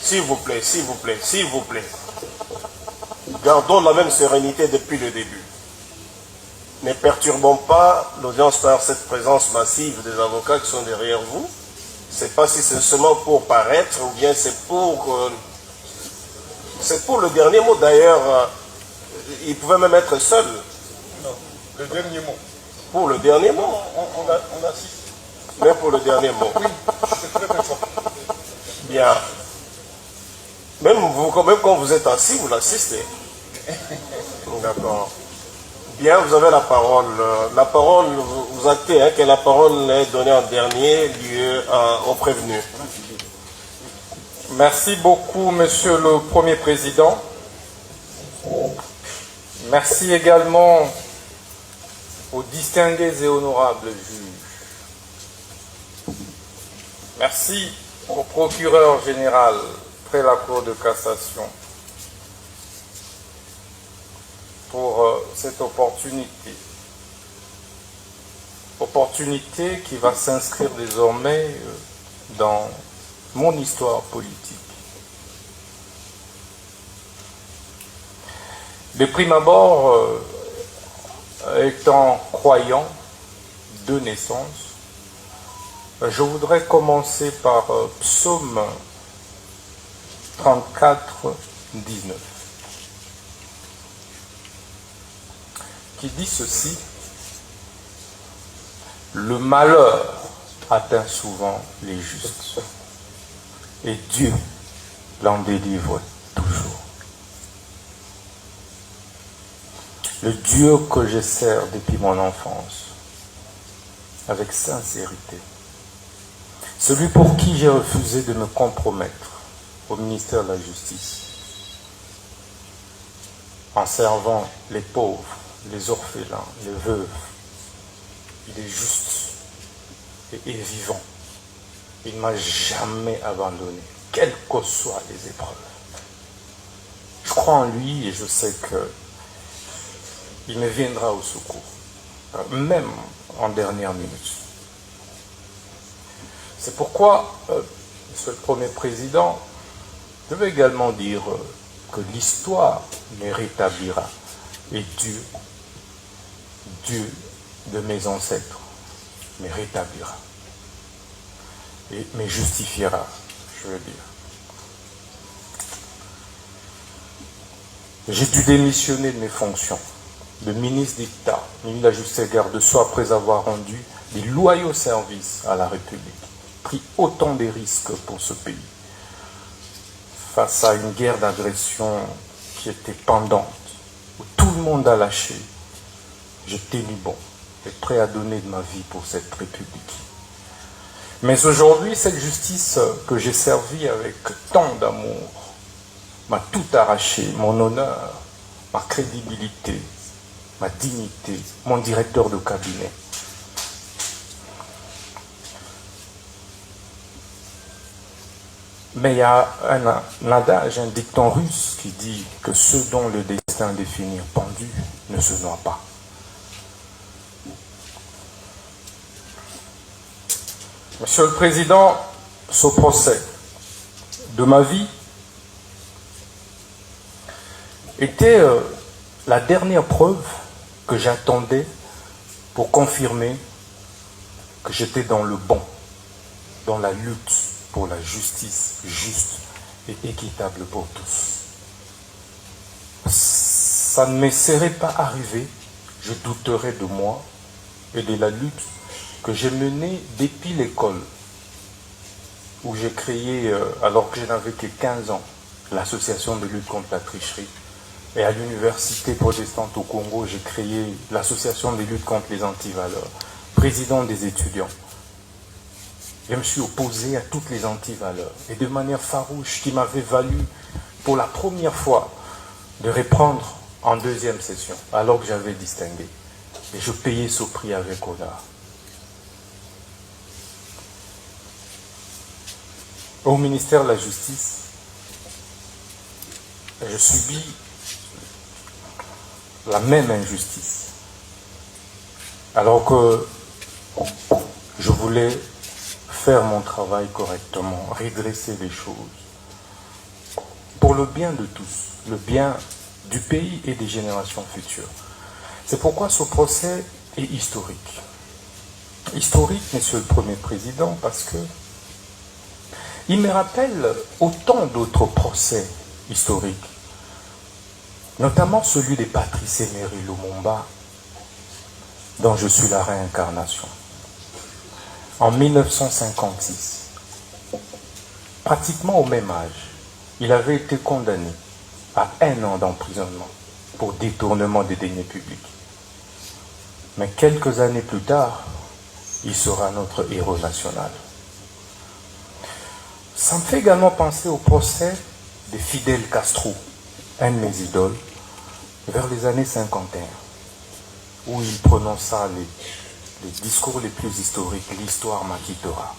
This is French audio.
S'il vous plaît, s'il vous plaît, s'il vous plaît. Gardons la même sérénité depuis le début. Ne perturbons pas l'audience par cette présence massive des avocats qui sont derrière vous. Je ne sais pas si c'est seulement pour paraître ou bien c'est pour le dernier mot. D'ailleurs, il pouvait même être seul. Non, le dernier mot. Pour le dernier mot. On assiste. Mais pour le dernier mot. Oui, c'est très important. Bien. Même quand vous êtes assis, vous l'assistez. D'accord. Bien, vous avez la parole. La parole, vous actez que la parole est donnée en dernier lieu au prévenu. Merci beaucoup, Monsieur le Premier Président. Merci également aux distingués et honorables juges. Merci au procureur général près la Cour de cassation pour cette opportunité. Opportunité qui va s'inscrire désormais dans mon histoire politique. De prime abord, étant croyant de naissance, je voudrais commencer par Psaume 34, 19, qui dit ceci: le malheur atteint souvent les justes, et Dieu l'en délivre toujours. Le Dieu que je sers depuis mon enfance, avec sincérité, celui pour qui j'ai refusé de me compromettre au ministère de la Justice, en servant les pauvres, les orphelins, les veuves. Il est juste et vivant. Il ne m'a jamais abandonné, quelles que soient les épreuves. Je crois en lui et je sais qu'il me viendra au secours, même en dernière minute. C'est pourquoi, Monsieur le Premier Président, je veux également dire que l'histoire me rétablira et Dieu de mes ancêtres me rétablira et me justifiera, je veux dire. J'ai dû démissionner de mes fonctions de ministre d'État, ministre de la Justice et Garde-Sceaux, après avoir rendu des loyaux services à la République, pris autant de risques pour ce pays, face à une guerre d'agression qui était pendante, où tout le monde a lâché. J'ai tenu bon et prêt à donner de ma vie pour cette République. Mais aujourd'hui, cette justice que j'ai servie avec tant d'amour m'a tout arraché, mon honneur, ma crédibilité, ma dignité, mon directeur de cabinet. Mais il y a un adage, un dicton russe qui dit que ceux dont le destin est défini pendu ne se noient pas. Monsieur le Président, ce procès de ma vie était la dernière preuve que j'attendais pour confirmer que j'étais dans le bon, dans la lutte pour la justice juste et équitable pour tous. Ça ne me serait pas arrivé, je douterais de moi et de la lutte que j'ai menée depuis l'école, où j'ai créé, alors que je n'avais que 15 ans, l'association de lutte contre la tricherie. Et à l'université protestante au Congo, j'ai créé l'association de lutte contre les antivaleurs, président des étudiants. Je me suis opposé à toutes les antivaleurs, et de manière farouche, qui m'avait valu, pour la première fois, de reprendre en deuxième session, alors que j'avais distingué. Et je payais ce prix avec honneur. Au ministère de la Justice, je subis la même injustice. Alors que je voulais faire mon travail correctement, redresser les choses. le bien de tous, le bien du pays et des générations futures. C'est pourquoi ce procès est historique. Historique, Monsieur le Premier Président, parce que il me rappelle autant d'autres procès historiques, notamment celui de Patrice Emery Lumumba, dont je suis la réincarnation. En 1956, pratiquement au même âge, il avait été condamné à 1 an d'emprisonnement pour détournement des deniers publics. Mais quelques années plus tard, il sera notre héros national. Ça me fait également penser au procès de Fidel Castro, un de mes idoles, vers les années 51, où il prononça les discours les plus historiques, l'histoire m'acquittera.